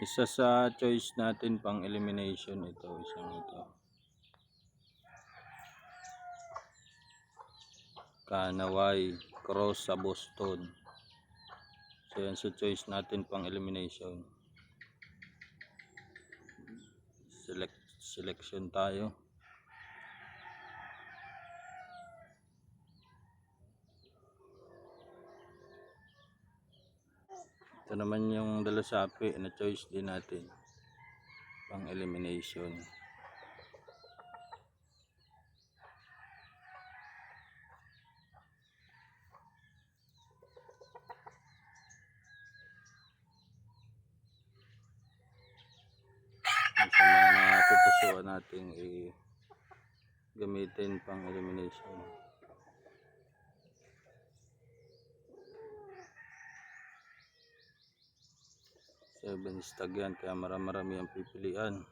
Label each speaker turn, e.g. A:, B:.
A: Isa sa choice natin pang elimination ito, isang ito. Kanaway cross sa Boston. So yan sa choice natin pang elimination. Selection tayo. Ito naman yung dalasapi na choice din natin pang elimination. Sa mga pupusuan natin gamitin pang elimination. 7 stag yan, kaya marami ang pipilian.